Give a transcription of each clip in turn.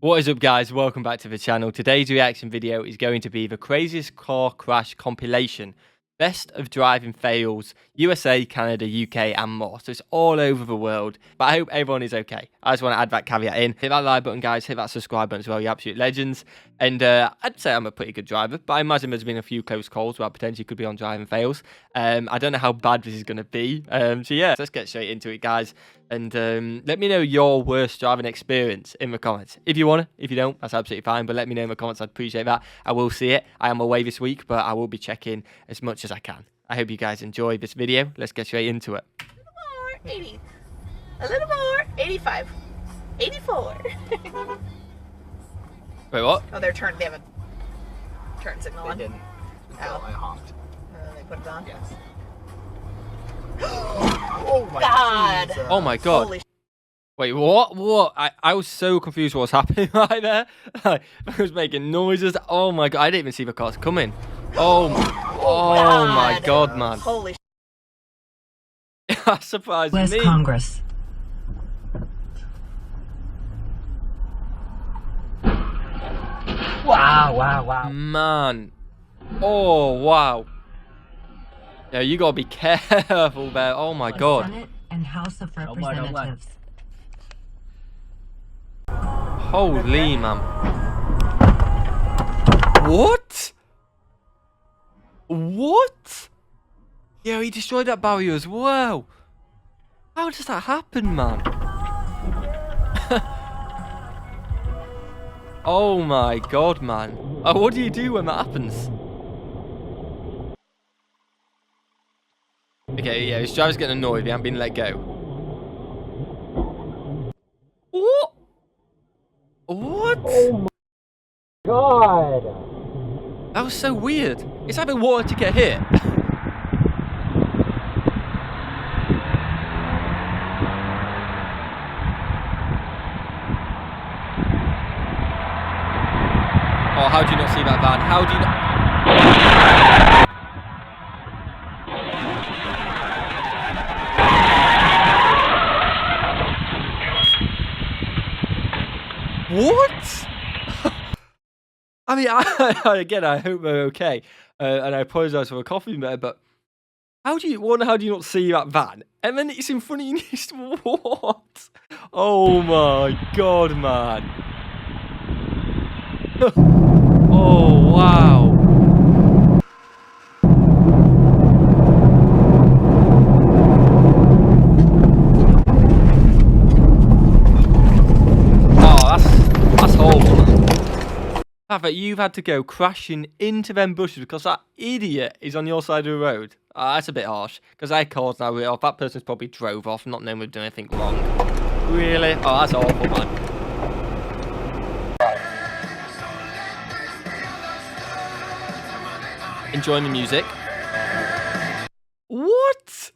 What is up, guys? Welcome back to the channel. Today's reaction video is going to be the craziest car crash compilation. Best of driving fails, USA, Canada, UK and more. So it's all over the world. But I hope everyone is okay. I just want to add that caveat in. Hit that like button, guys. Hit that subscribe button as well. You're absolute legends. And I'd say I'm a pretty good driver. But I imagine there's been a few close calls where I potentially could be on driving fails. I don't know how bad this is going to be. So yeah, let's get straight into it, guys. And let me know your worst driving experience in the comments. If you want to, if you don't, that's absolutely fine. But let me know in the comments. I'd appreciate that. I will see it. I am away this week, but I will be checking as much as I can. I hope you guys enjoy this video. Let's get straight into it. A little more, 80. A little more, 85. 84. Wait, what? Oh, they have a turn signal on. They didn't. Oh. I honked. And then they put it on. Yes. Oh my God. Jesus. Oh my God. Holy Wait, what? What? I was so confused what was happening right there. I was making noises. Oh my God. I didn't even see the cars coming. Oh my God, man. Holy That surprised West me. Congress. Wow. Man. Oh, wow. Yeah, you gotta be careful there. Oh my God. Senate and House of Representatives. Holy, man. What? What? Yeah, he destroyed that barrier as well. How does that happen, man? Oh my God, man. What do you do when that happens? Okay, yeah, his driver's getting annoyed. He hasn't been let go. What? What? Oh my God. That was so weird. It's having water to get hit. Oh, how do you not see that van? How do you not... What? I mean, again, I hope they're okay. And I apologise for the coughing there, but how do you not see that van? And then it's in front of you. What? Oh my God, man. Oh, wow. Oh, that's horrible, man. That you've had to go crashing into them bushes because that idiot is on your side of the road. That's a bit harsh, because their car's now written off. That person's probably drove off, not knowing we've done anything wrong. Really? Oh, that's awful, man. Enjoying the music. What?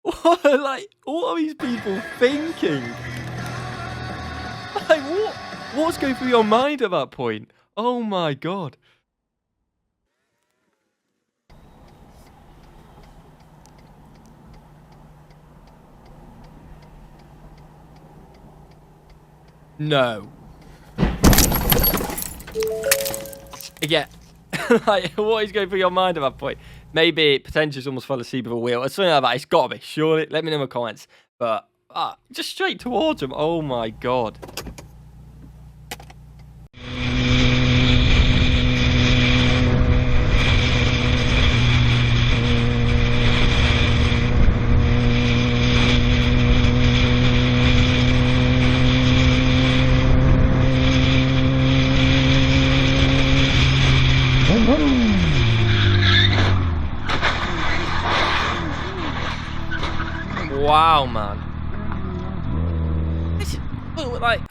What? Like, what are these people thinking? Like, what? What's going through your mind at that point? Oh my God. No. Yeah. Like, what is going through your mind at that point? Maybe potentially someone's fell asleep with a wheel or something like that. It's got to be, surely. Let me know in the comments. But just straight towards him. Oh my God. Wow, man. Like,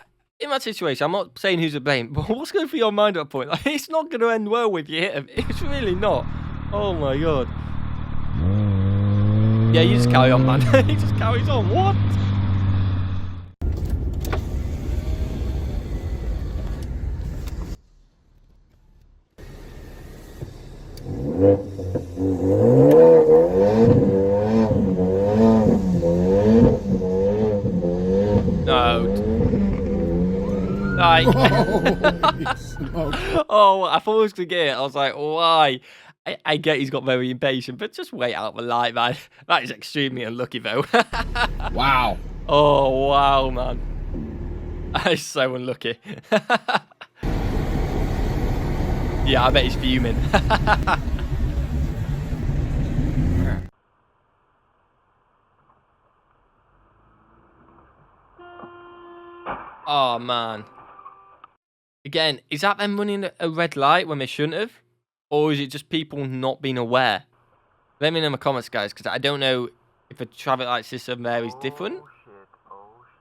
in that situation, I'm not saying who's to blame, but what's going through your mind at that point? Like, it's not going to end well with you hit him. It's really not. Oh my God. Yeah, you just carry on, man. He just carries on. What? No. Like, Holy smoke. oh, I thought I was going to get it. I was like, why? I get he's got very impatient, but just wait out the light, man. That is extremely unlucky, though. Wow. Oh, wow, man. That is so unlucky. Yeah, I bet he's fuming. Oh, man. Again, is that them running a red light when they shouldn't have? Or is it just people not being aware? Let me know in the comments, guys, because I don't know if a traffic light system there is different.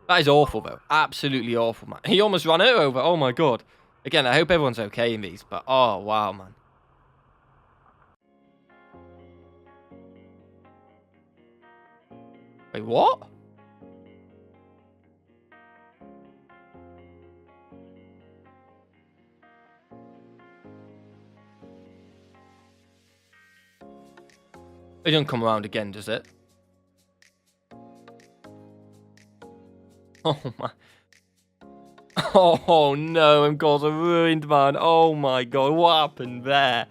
That is awful, though. Absolutely awful, man. He almost ran her over. Oh, my God. Again, I hope everyone's okay in these, but oh, wow, man. Wait, what? It doesn't come around again, does it? Oh, my. Oh, no, them goals are ruined, man. Oh, my God. What happened there?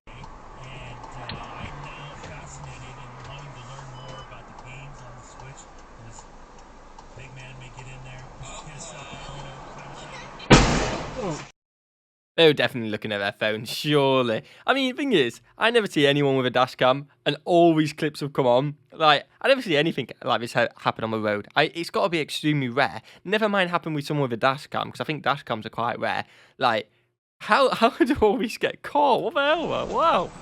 I'm now fascinated and wanting to learn more about the games on the Switch. This big man may get in there, get himself a kind of They were definitely looking at their phones, surely. I mean, the thing is, I never see anyone with a dash cam, and all these clips have come on. Like, I never see anything like this happen on the road. It's got to be extremely rare. Never mind happen with someone with a dash cam, because I think dash cams are quite rare. Like, how do all these get caught? What the hell, man? Wow.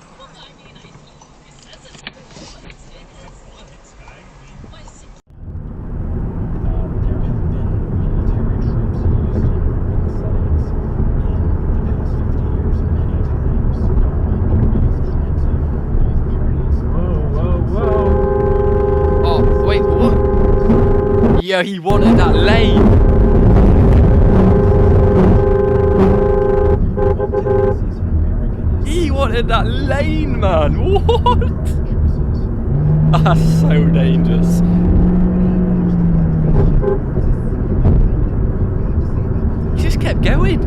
Yeah, he wanted that lane. He wanted that lane, man. What? That's so dangerous. He just kept going.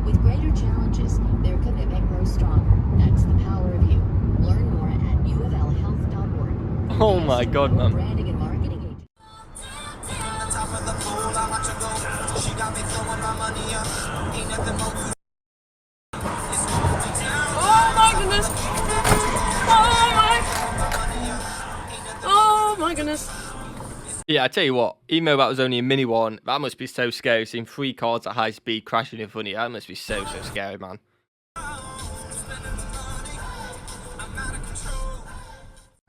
With greater challenges, their commitment grows stronger. That's the power of you. Learn more at uflhealth.org. Oh my God, man. Branding and marketing agent. Oh my goodness. Oh my goodness. Yeah, I tell you what, even though that was only a mini one, that must be so scary. Seeing 3 cars at high speed crashing in front of you, that must be so scary, man.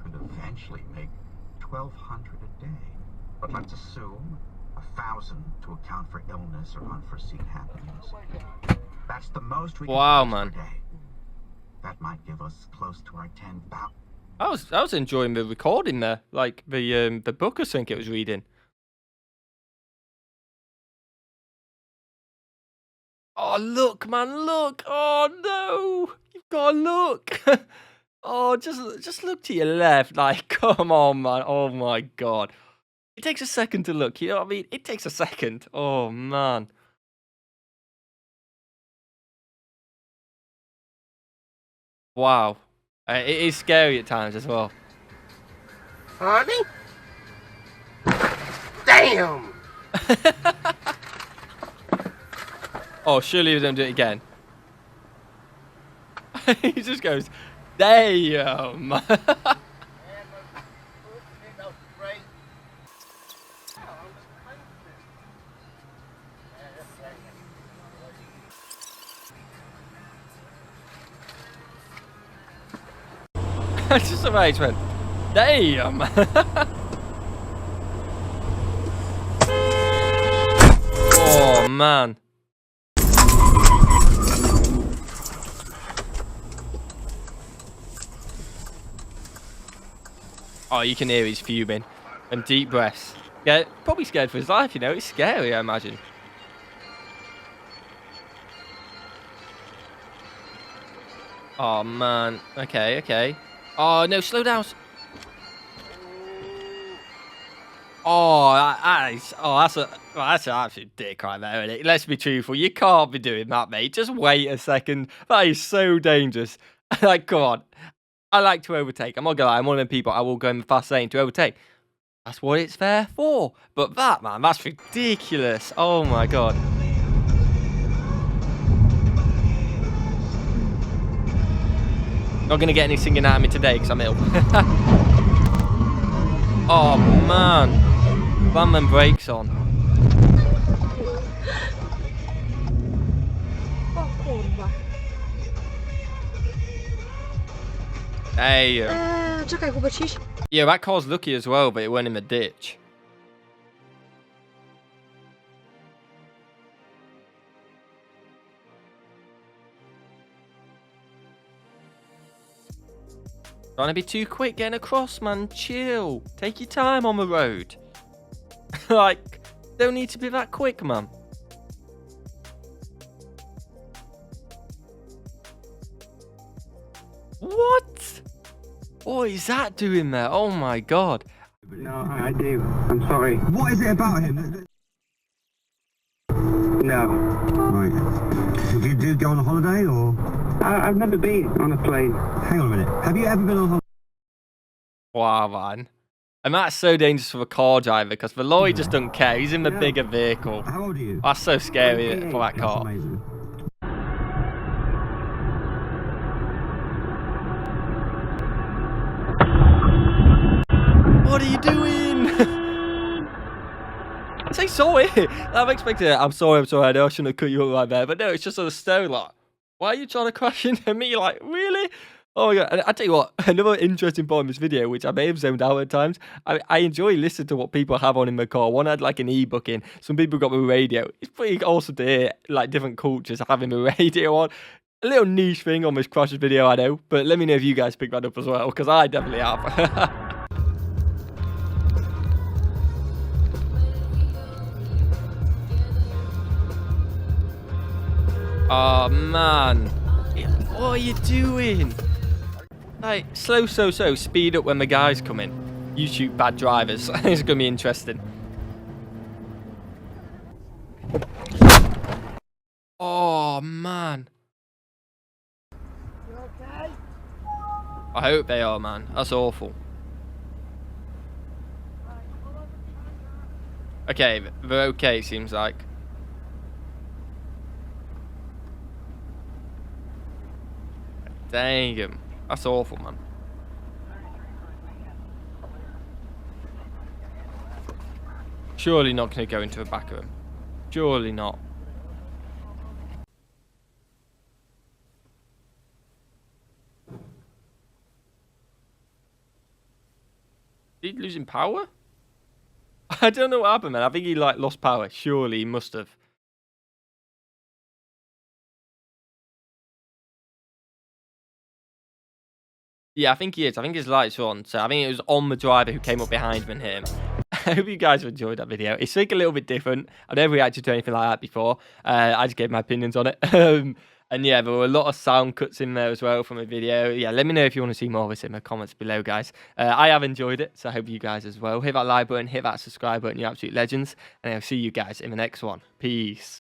Could eventually make 1,200 a day, but let's assume 1,000 to account for illness or unforeseen happenings. That's the most we can Wow, raise man. per day. That might give us close to our 10,000. I was enjoying the recording there, like the book or something it was reading. Oh look, man, look! Oh no, you've got to look. Oh, just look to your left. Like, come on, man. Oh my God, it takes a second to look. You know what I mean? It takes a second. Oh man. Wow, it is scary at times as well. Honey? Damn! Oh, surely we don't do it again. He just goes, damn. It's just amazing. Damn. Oh man. Oh, you can hear he's fuming. And deep breaths. Yeah, probably scared for his life, you know. It's scary, I imagine. Oh man. Okay, okay. Oh no, slow down. Oh, that's Well, that's an absolute dick right there, isn't it? Let's be truthful. You can't be doing that, mate. Just wait a second. That is so dangerous. Like, come on. I like to overtake. I'm not gonna lie. I'm one of them people. I will go in the fast lane to overtake. That's what it's there for. But that, man, that's ridiculous. Oh, my God. Not gonna get any singing out of me today because I'm ill. Oh, man. Slam them brakes on. O kurwa. Hey, Czekaj, Hubert, yeah, that car's lucky as well, but it went in the ditch. Trying to be too quick getting across, man. Chill. Take your time on the road. Like, don't need to be that quick, man. What? What is that doing there? Oh my God. No, I do. I'm sorry. What is it about him? No. Right. Did you do go on a holiday or? I've never been on a plane. Hang on a minute. Have you ever been on holiday? Wow, man. And that's so dangerous for a car driver because the lorry just doesn't care. He's in the bigger vehicle. How old are you? That's so scary for that That's car. amazing. What are you doing? Say sorry. I'm expecting it. I'm sorry. I know I shouldn't have cut you up right there. But no, it's just on a stone. Like, why are you trying to crash into me? Like, really? Oh my God. And I tell you what, another interesting part of this video, which I may have zoned out at times, I enjoy listening to what people have on in the car. One had like an e-book in. Some people got the radio. It's pretty awesome to hear like different cultures having the radio on. A little niche thing on this crashes video, I know. But let me know if you guys picked that up as well, because I definitely have. Oh man, what are you doing? Like, slow, speed up when the guys come in. You shoot bad drivers. It's gonna be interesting. Oh man. I hope they are, man. That's awful. Okay, they're okay, seems like. Dang him. That's awful, man. Surely not going to go into the back of him. Surely not. Is he losing power? I don't know what happened, man. I think he like lost power. Surely he must have. Yeah, I think he is. I think his lights are on. So I think it was on the driver who came up behind him and hit him. I hope you guys have enjoyed that video. It's like a little bit different. I've never reacted to anything like that before. I just gave my opinions on it. And yeah, there were a lot of sound cuts in there as well from the video. Yeah, let me know if you want to see more of this in the comments below, guys. I have enjoyed it, so I hope you guys as well. Hit that like button, hit that subscribe button, you're absolute legends. And I'll see you guys in the next one. Peace.